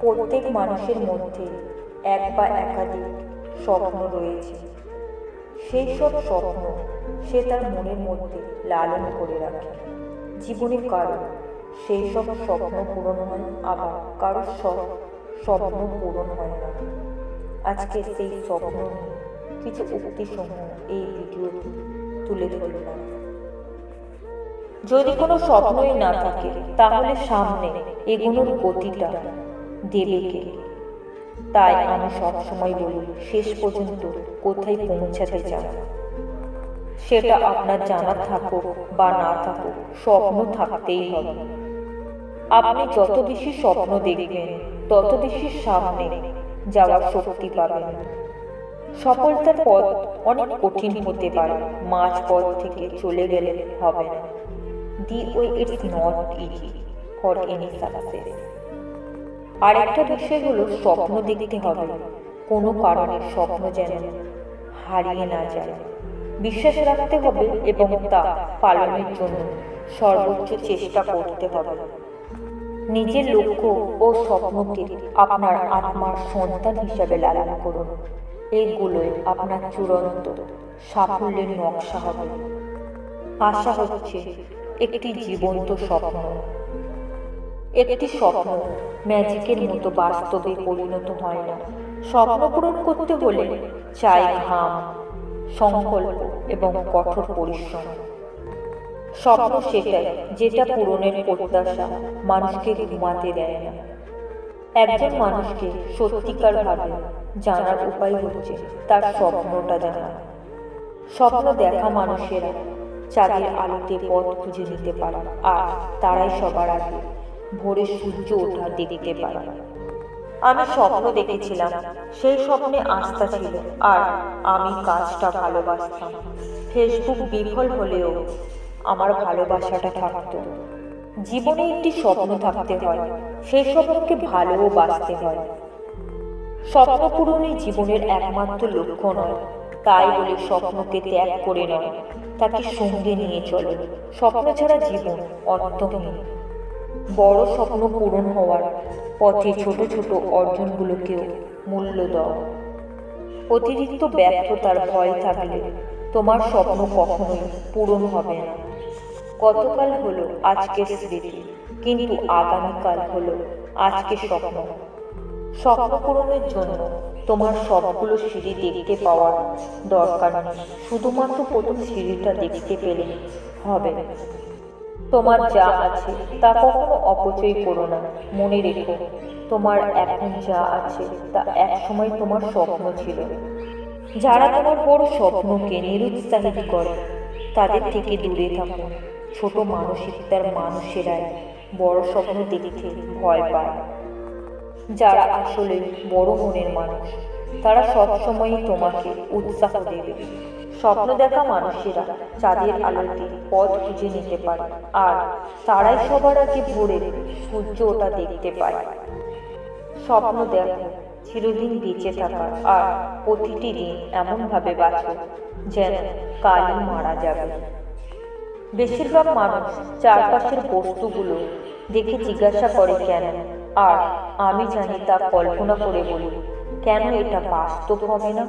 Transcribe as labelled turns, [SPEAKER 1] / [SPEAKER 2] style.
[SPEAKER 1] প্রত্যেক মানুষের মধ্যে এক বা একাধিক স্বপ্ন রয়েছে। সেই সব স্বপ্ন সে তার মনের মধ্যে লালন করে রাখে। জীবনে কারো সেই সব স্বপ্ন পূরণ হয়, আবার কারো সব স্বপ্ন পূরণ হয় না। আজকে সেই স্বপ্ন নিয়ে কিছু উক্তিসমূহ এই ভিডিওটি তুলে ধরলাম। যদি কোনো স্বপ্নই না থাকে তাহলে সামনে এগোনোর গতিটা দেবে কে? তাই আমি সবসময় বলি, শেষ পর্যন্ত কোথায় পৌঁছাতে চান সেটা আপনার জানা থাকুক বা না থাকুক, স্বপ্ন থাকতেই হবে। আপনি যত বেশি স্বপ্ন দেখবেন তত বেশি সামনে যাওয়ার শক্তি পাবেন। সফলতার পথ অনেক কঠিন হতে পারে, মাঝ পথ থেকে চলে গেলে হবে না। The way it's not easy for any success. আরেকটা বিষয় হলো, স্বপ্ন দেখতে হবে কোনো কারণে স্বপ্ন যেন হারিয়ে না যায়। বিশ্বাস রাখতে হবে এবং তা পালনের জন্য সর্বোচ্চ চেষ্টা করতে হবে। নিজের লক্ষ্য ও স্বপ্নকে আপনার আত্মার সন্তান হিসাবে লালন করুন। এগুলোই আপনার চূড়ান্ত সাফল্যের নকশা হবে। আশা হচ্ছে একটি জীবন্ত স্বপ্ন। একটি স্বপ্ন ম্যাজিকের মতো বাস্তবে পরিণত হয় না। স্বপ্ন পূরণ করতে হলে চাই ঘাম, সংকল্প এবং কঠোর পরিশ্রম। স্বপ্ন সেটাই যেটা পূরণের প্রত্যাশা মানুষকে ঘুমাতে দেয় না। একজন মানুষকে সত্যিকারভাবে জানার উপায় হচ্ছে তার স্বপ্নটা জানা। স্বপ্ন দেখা মানুষেরা চাঁদের আলোতে পথ খুঁজে নিতে পারে, আর তারাই সবার আগে ভোরে সূর্য ওঠা দেখতে পারে। আমি স্বপ্ন দেখেছিলাম, সেই স্বপ্নে আস্থা ছিল, আর আমি কাজটা ভালোবাসতাম। ফেসবুক বিফল হলেও আমার ভালোবাসাটা থাকতো। জীবনে একটি স্বপ্ন থাকতে হয়, সেই স্বপ্নকে ভালোবাসতে হয়। স্বপ্ন পূরণই জীবনের একমাত্র লক্ষ্য নয়, তাই বলে স্বপ্নকে ত্যাগ করে নয়, তাকে সঙ্গে নিয়ে চলো। স্বপ্ন ছাড়া জীবন অর্থহীন। বড় স্বপ্ন পূরণ হওয়ার পথে ছোট ছোট অর্জনগুলোকেও মূল্য দাও। অতিরিক্ত ব্যর্থতার ভয় থাকলে তোমার স্বপ্ন কখনোই পূরণ হবে না। গতকাল হলো আজকের স্মৃতি, কিন্তু আগামীকাল হলো আজকের স্বপ্ন। স্বপ্ন পূরণের জন্য তোমার সবগুলো সিঁড়ি দেখতে পাওয়ার দরকার নেই, শুধুমাত্র প্রথম সিঁড়িটা দেখতে পেলে হবে। তোমার যা আছে তা কখনো অপচয় করো না। মনে রেখো, তোমার এখন যা আছে তা একসময় তোমার স্বপ্ন ছিল। যারা তোমার বড় স্বপ্নকে নিরুৎসাহিত করে তাদের থেকে দূরে থাকো। ছোট মানসিকতার মানুষেরাই বড় স্বপ্ন দেখতে ভয় পায়। যারা আসলে বড় মনের মানুষ তারা সবসময়ই তোমাকে উৎসাহ দেবে। স্বপ্ন দেখা মানুষেরা চাঁদের আলোতে পথ খুঁজে নিতে পারে, আর তারাই সবার আগে ভোরে সূর্য ওঠা দেখতে পায়। স্বপ্ন দেখো চিরদিন বেঁচে থাকার, আর প্রতিটি দিন এমনভাবে বাঁচো যেন কালই মারা যাবে। বেশিরভাগ মানুষ চারপাশের বস্তুগুলো দেখে জিজ্ঞাসা করে কেন, আর আমি জানি তা কল্পনা করে বলি, কেন এটা বাস্তব হবে না।